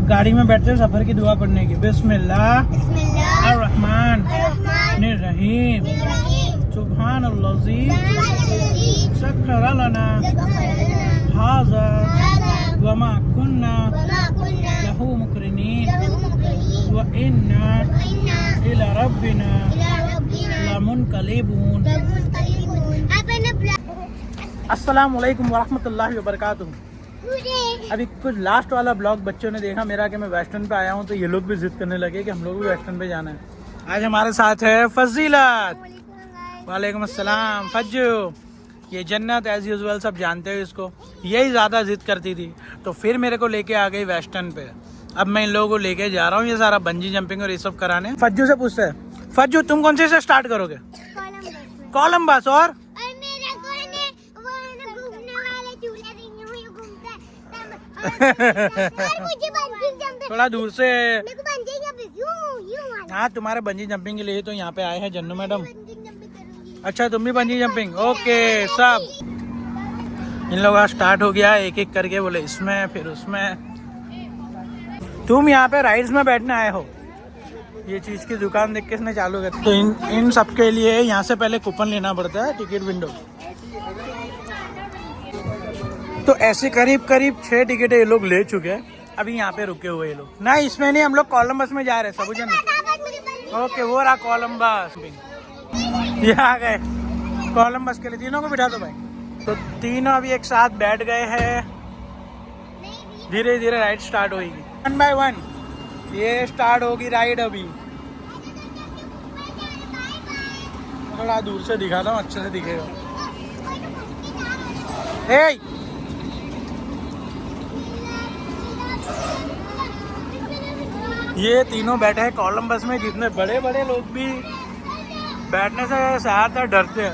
गाड़ी में बैठते सफर की दुआ पढ़ने की। बिस्मिल्लाह अर्रहमान रहीम सुब्हानल्लाज़ी सख्खर लना हाज़ा वमा कुन्ना लहू मुक़रिनीन व इन्ना इला रब्बिना लमुनक़लिबून। अस्सलाम वालेकुम वरहमतुल्लाहि वबरकातुहू। अभी कुछ लास्ट वाला ब्लॉग बच्चों ने देखा मेरा कि मैं वेस्टर्न पे आया हूँ, तो ये लोग भी जिद करने लगे कि हम लोग भी वेस्टर्न पे जाना है। आज हमारे साथ है फजीलत। वालेकुम अस्सलाम। फज्जू, ये जन्नत एज यूजुअल सब जानते हो इसको, यही ज़्यादा जिद करती थी तो फिर मेरे को लेके आ गई वेस्टर्न पे। अब मैं इन लोगों को लेके जा रहा हूँ ये सारा बंजी जंपिंग और ये सब कराने। फज्जू से पूछते हैं, फज्जू तुम कौन से स्टार्ट करोगे? कोलंबस। और थोड़ा दूर से। हाँ, तुम्हारे बंजी जंपिंग के लिए तो यहाँ पे आए हैं जन्नू मैडम। अच्छा, तुम भी बंजी जंपिंग? ओके। सब इन लोगों का स्टार्ट हो गया एक एक करके, बोले इसमें फिर उसमें। तुम यहाँ पे राइड्स में बैठने आए हो, ये चीज की दुकान देख के इसने चालू कर। तो इन सब के लिए यहाँ से पहले कूपन लेना पड़ता है, टिकट विंडो। तो ऐसे करीब 6 टिकट ये लोग ले चुके हैं। अभी यहाँ पे रुके हुए ये लोग। नहीं, इसमें नहीं, हम लोग कोलंबस में जा रहे हैं सबूजन। ओके, वो रहा कोलंबस। ये आ गए कोलंबस के लिए। तीनों को बिठा दो भाई। तो तीनों अभी एक साथ बैठ गए हैं। धीरे धीरे राइड स्टार्ट होगी 1 बाय 1। ये स्टार्ट होगी राइड अभी। थोड़ा दूर से दिखाता हूँ, अच्छे से दिखेगा। ये तीनों बैठे हैं कोलंबस में। जितने बड़े बड़े लोग भी बैठने से ज्यादातर डरते हैं,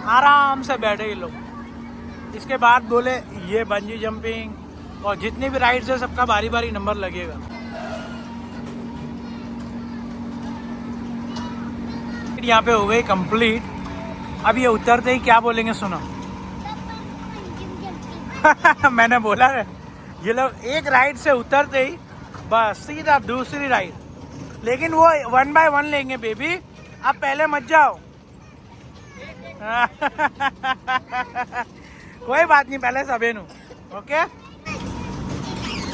आराम से बैठे ये लोग। इसके बाद बोले ये बंजी जंपिंग और जितनी भी राइड्स है सबका बारी बारी नंबर लगेगा। यहाँ पे हो गई कंप्लीट। अब ये उतरते ही क्या बोलेंगे सुनो। मैंने बोला है, ये लोग एक राइड से उतरते ही बस सीधा दूसरी राइड। लेकिन वो 1 बाय 1 लेंगे बेबी, अब पहले मत जाओ। कोई बात नहीं, पहले सबेनू। ओके,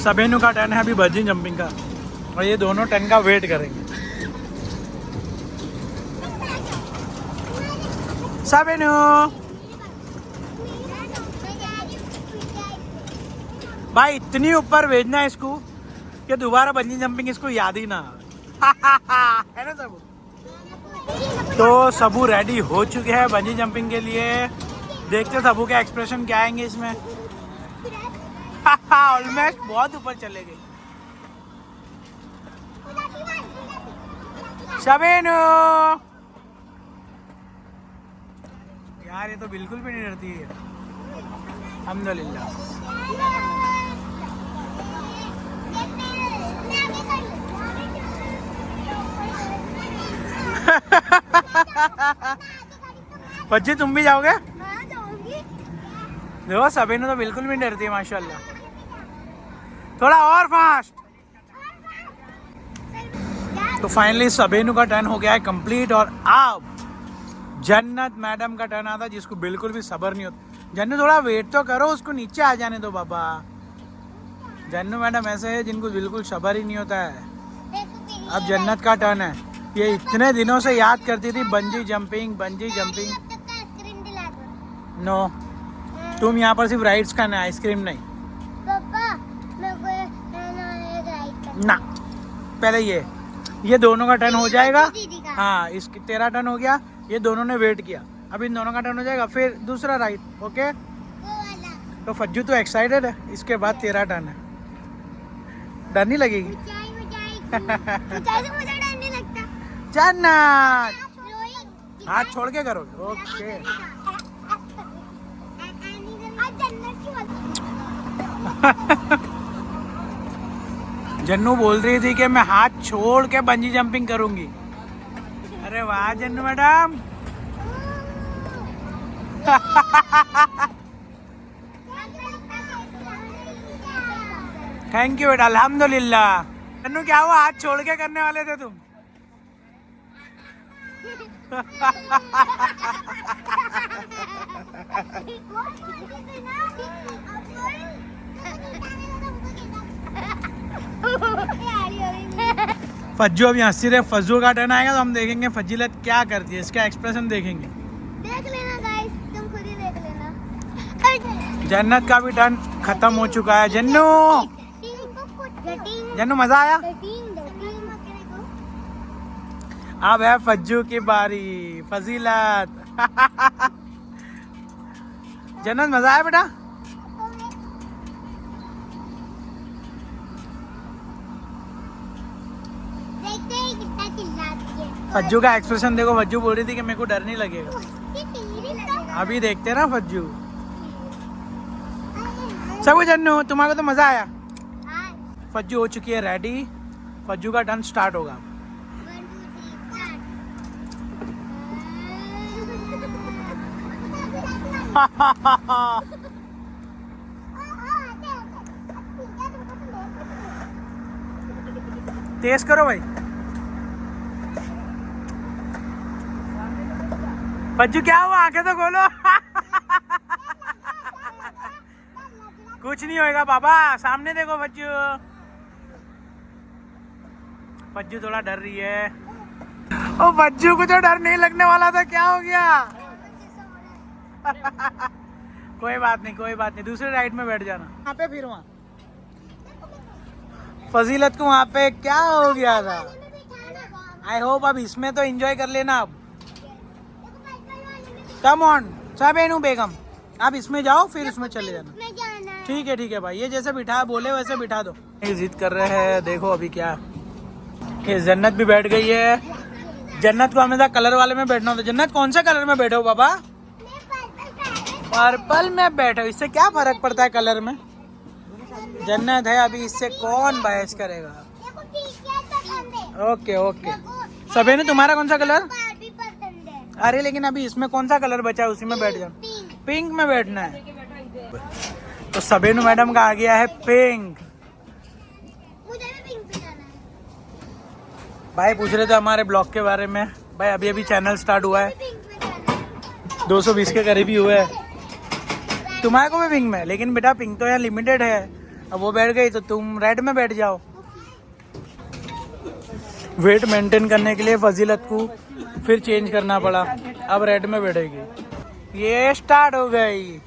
सबेनू का टर्न है अभी बंजी जंपिंग का, और ये दोनों टर्न का वेट करेंगे। सबेनू, भाई इतनी ऊपर भेजना है इसको कि दोबारा बंजी जंपिंग इसको याद ही ना है ना सबू। तो सबू रेडी हो चुके हैं बंजी जंपिंग के लिए। देखते सबू के एक्सप्रेशन क्या आएंगे इसमें। ऑलमोस्ट बहुत ऊपर चले गए। सबेनू यार, ये तो बिल्कुल भी नहीं डरती है। अल्हम्दुलिल्लाह। बच्चे तुम भी जाओगे? देखो सबेनू तो बिल्कुल भी नहीं डरती है माशाल्लाह। थोड़ा और फास्ट। तो फाइनली सबेनू का टर्न हो गया है कंप्लीट, और अब जन्नत मैडम का टर्न आता, जिसको बिल्कुल भी सब्र नहीं होता। जन्नू थोड़ा वेट तो करो, उसको नीचे आ जाने दो बाबा। जन्नू मैडम ऐसे है जिनको बिल्कुल सब्र ही नहीं होता है। अब जन्नत का टर्न है। ये इतने दिनों से याद करती थी बंजी जंपिंग। नो, तुम यहाँ पर सिर्फ राइड्स खाना, आइसक्रीम नहीं। ना, पहले ये दोनों का टर्न हो जाएगा। हाँ, इसकी तेरा टर्न हो गया, ये दोनों ने वेट किया। अब इन दोनों का टर्न हो जाएगा, फिर दूसरा राइड। ओके, तो फज्जू तो एक्साइटेड है। इसके बाद तेरा टर्न है। डर नहीं लगेगी? जन्नत, हाथ छोड़ के करो। ओके। जन्नू बोल रही थी कि मैं हाथ छोड़ के बंजी जंपिंग करूंगी। अरे वाह जन्नू मैडम। थैंक यू बेटा, अल्हम्दुलिल्लाह। जन्नू क्या हुआ, हाथ छोड़ के करने वाले थे तुम? फज्जू अभी हंसी रहे, फज्जू का टर्न आएगा तो हम देखेंगे फजीलत क्या करती है, इसका एक्सप्रेशन देखेंगे। देख लेना गाइस, तुम खुद ही देख लेना। जन्नत का भी टर्न खत्म हो चुका है। जन्नू, जन्नू मजा आया? अब है फज्जू की बारी, फजीलत। जन्नत मजा आया बेटा? फज्जू का एक्सप्रेशन देखो, फज्जू बोल रही थी कि मेरे को डर नहीं लगेगा। अभी देखते हैं ना फज्जू। सब जन्नू, तुम्हारे को तो मजा आया? फज्जू हो चुकी है रेडी, फज्जू का टर्न स्टार्ट होगा। तेज करो भाई। फज्जू क्या हुआ, आंखें तो खोलो। कुछ नहीं होएगा बाबा, सामने देखो फज्जू। फज्जू थोड़ा डर रही है। ओ फज्जू को तो डर नहीं लगने वाला था, क्या हो गया? कोई बात नहीं, कोई बात नहीं, दूसरे राइड में बैठ जाना। वहाँ पे फिर वहाँ फजीलत को वहाँ पे क्या हो गया था? आई होप अब इसमें तो एंजॉय कर लेना। अब कम ऑन सबेनू बेगम, आप इसमें जाओ फिर उसमें चले जाना। ठीक है भाई, ये जैसे बिठा बोले वैसे बिठा दो। ये जिद कर रहे हैं, देखो अभी क्या। ये जन्नत भी बैठ गई है। जन्नत को हमेशा कलर वाले में बैठना होता है। जन्नत कौन से कलर में बैठे हो बाबा? पर्पल में बैठे हो। इससे क्या फर्क पड़ता है कलर में? जन्नत है अभी, इससे कौन बहस करेगा। Okay okay. सबेनू तुम्हारा कौन सा कलर? अरे लेकिन अभी इसमें कौन सा कलर बचा है, उसी में बैठ जाओ। पिंक में बैठना है। तो सबेनू मैडम का आ गया है पिंक। मुझे भी पिंक पे जाना है। भाई पूछ रहे थे हमारे ब्लॉग के बारे में। भाई अभी अभी चैनल स्टार्ट हुआ है, पिंक पे जाना है। 220 के करीब ही हुए हैं। तुम्हारे को भी पिंक में, लेकिन बेटा पिंक तो यहाँ लिमिटेड है। अब वो बैठ गई तो तुम रेड में बैठ जाओ। वेट मेंटेन करने के लिए फजीलत को फिर चेंज करना पड़ा, अब रेड में बैठेगी। ये स्टार्ट हो गई।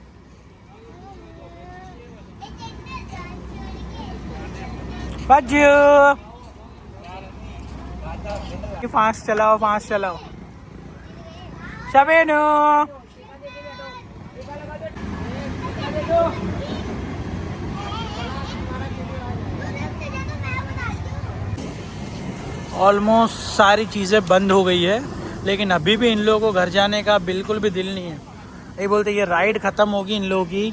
फास्ट चलाओ, फास्ट चलाओ। सबेनू ऑलमोस्ट सारी चीज़ें बंद हो गई है, लेकिन अभी भी इन लोगों को घर जाने का बिल्कुल भी दिल नहीं है। ये बोलते ये राइड ख़त्म होगी इन लोगों की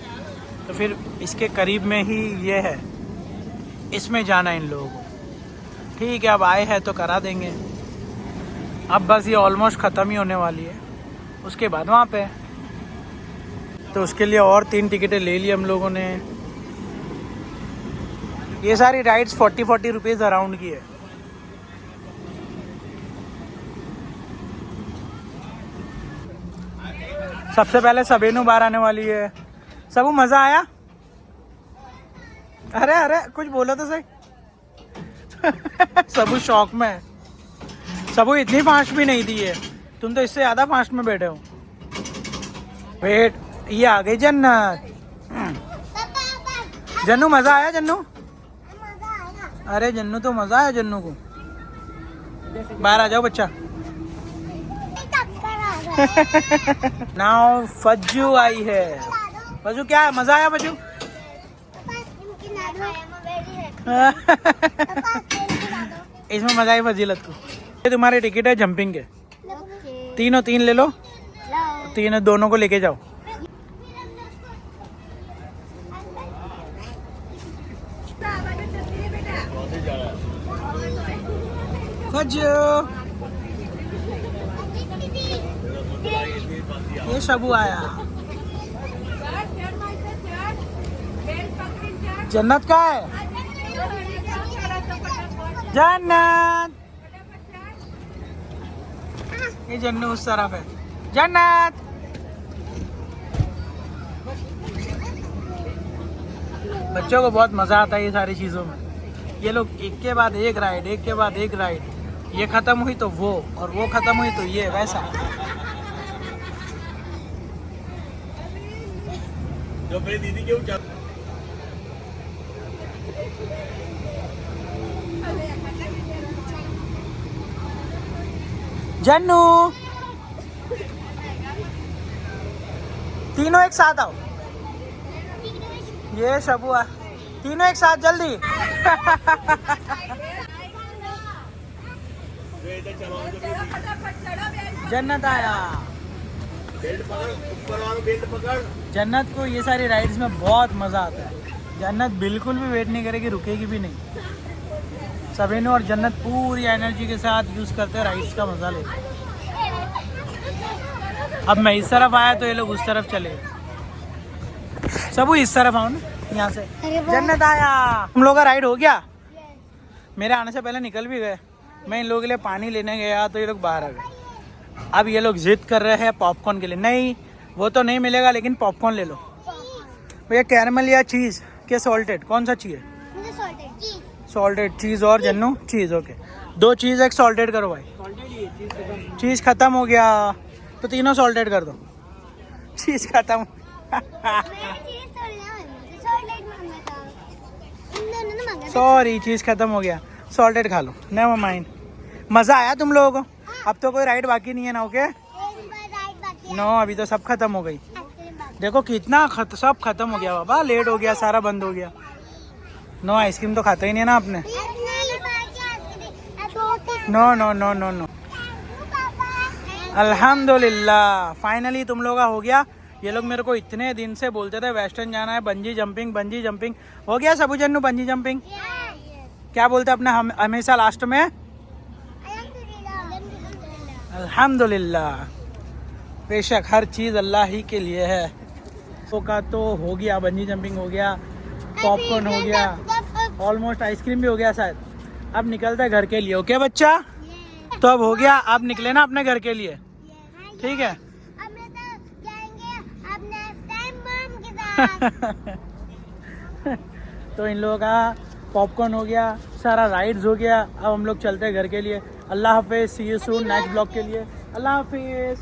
तो फिर इसके करीब में ही ये है, इसमें जाना इन लोगों को। ठीक है, अब आए हैं तो करा देंगे। अब बस ये ऑलमोस्ट ख़त्म ही होने वाली है, उसके बाद वहाँ पे। तो उसके लिए और 3 टिकटें ले ली हम लोगों ने। ये सारी राइड्स 40-40 रुपीज़ अराउंड की है। सबसे पहले सबेनू बाहर आने वाली है। सबू मज़ा आया? अरे अरे कुछ बोलो तो सही। सबू शौक में है। सबू इतनी फास्ट भी नहीं थी है, तुम तो इससे ज़्यादा फास्ट में बैठे हो। वेट, ये आ गई जन्नत। जन्नू मज़ा आया? जन्नू अरे जन्नू तो मज़ा आया जन्नू को। बाहर आ जाओ बच्चा। नाउ फज्जू आई है। फज्जू क्या है, मजा आया फज्जू? इसमें मजा आई फजीलत को। ये तुम्हारे टिकट है जंपिंग के, तीनों 3 ले लो। तीनों दोनों को लेके जाओ। फज्जू ये सबू आया। जन्नत का है? जन्नत, ये जन्नू उस तरफ है। जन्नत, बच्चों को बहुत मजा आता है ये सारी चीजों में। ये लोग एक के बाद एक राइड, एक के बाद एक राइड, ये खत्म हुई तो वो, और वो खत्म हुई तो ये, वैसा। जो मेरी दीदी के ऊपर जन्नू, तीनों एक साथ आओ। ये शबुआ, तीनों एक साथ जल्दी। जन्नत आया। बेल्ट पकड़, ऊपर वाला बेल्ट पकड़। जन्नत को ये सारी राइड्स में बहुत मज़ा आता है। जन्नत बिल्कुल भी वेट नहीं करेगी, रुकेगी भी नहीं। सबीनो और जन्नत पूरी एनर्जी के साथ यूज़ करते हैं, राइड्स का मज़ा लेते हैं। अब मैं इस तरफ आया तो ये लोग उस तरफ चले। सब इस तरफ आओ ना, यहाँ से। जन्नत आया। हम लोग का राइड हो गया। मेरे आने से पहले निकल भी गए। मैं इन लोगों के लिए पानी लेने गया तो ये लोग बाहर आ गए। अब ये लोग जिद कर रहे हैं पॉपकॉर्न के लिए। नहीं, वो तो नहीं मिलेगा, लेकिन पॉपकॉर्न ले लो। भैया कैरमल या चीज़ के सॉल्टेड, कौन सा चाहिए? मुझे सॉल्टेड चीज। सॉल्टेड चीज़ और जन्नू चीज़। ओके, 2 चीज़ 1 सॉल्टेड करो भाई। चीज़ ख़त्म हो गया तो तीनों सॉल्टेड कर दो। चीज़ ख़त्म। सॉरी, चीज़ ख़त्म हो गया, सॉल्टेड खा लो। Never mind. मज़ा आया तुम लोगों को? अब तो कोई राइड बाकी नहीं है ना? ओके नो, अभी तो सब खत्म हो गई। देखो कितना सब खत्म हो गया बाबा, लेट हो गया, सारा बंद हो गया। नो, आइसक्रीम तो खाता ही नहीं है ना आपने? No no no no no. अल्हम्दुलिल्लाह, फाइनली तुम लोग का हो गया। ये लोग मेरे को इतने दिन से बोलते थे वेस्टर्न जाना है, बंजी जंपिंग, बंजी जंपिंग। हो गया सबू जन्नू बंजी जंपिंग? क्या बोलते अपने हमेशा लास्ट में? अल्हम्दुलिल्लाह। बेशक हर चीज़ अल्लाह ही के लिए है। का तो हो गया, बंजी जंपिंग हो गया, पॉपकॉर्न हो गया, ऑलमोस्ट आइसक्रीम भी हो गया शायद। अब निकलता है घर के लिए। ओके बच्चा, तो अब हो गया, अब निकले ना अपने घर के लिए, ठीक है? तो इन लोगों का पॉपकॉर्न हो गया, सारा राइड्स हो गया। अब हम लोग चलते हैं घर के लिए। अल्लाह हाफिज़, सी यू सून नेक्स्ट ब्लॉग के लिए। अल्लाह हाफिज़।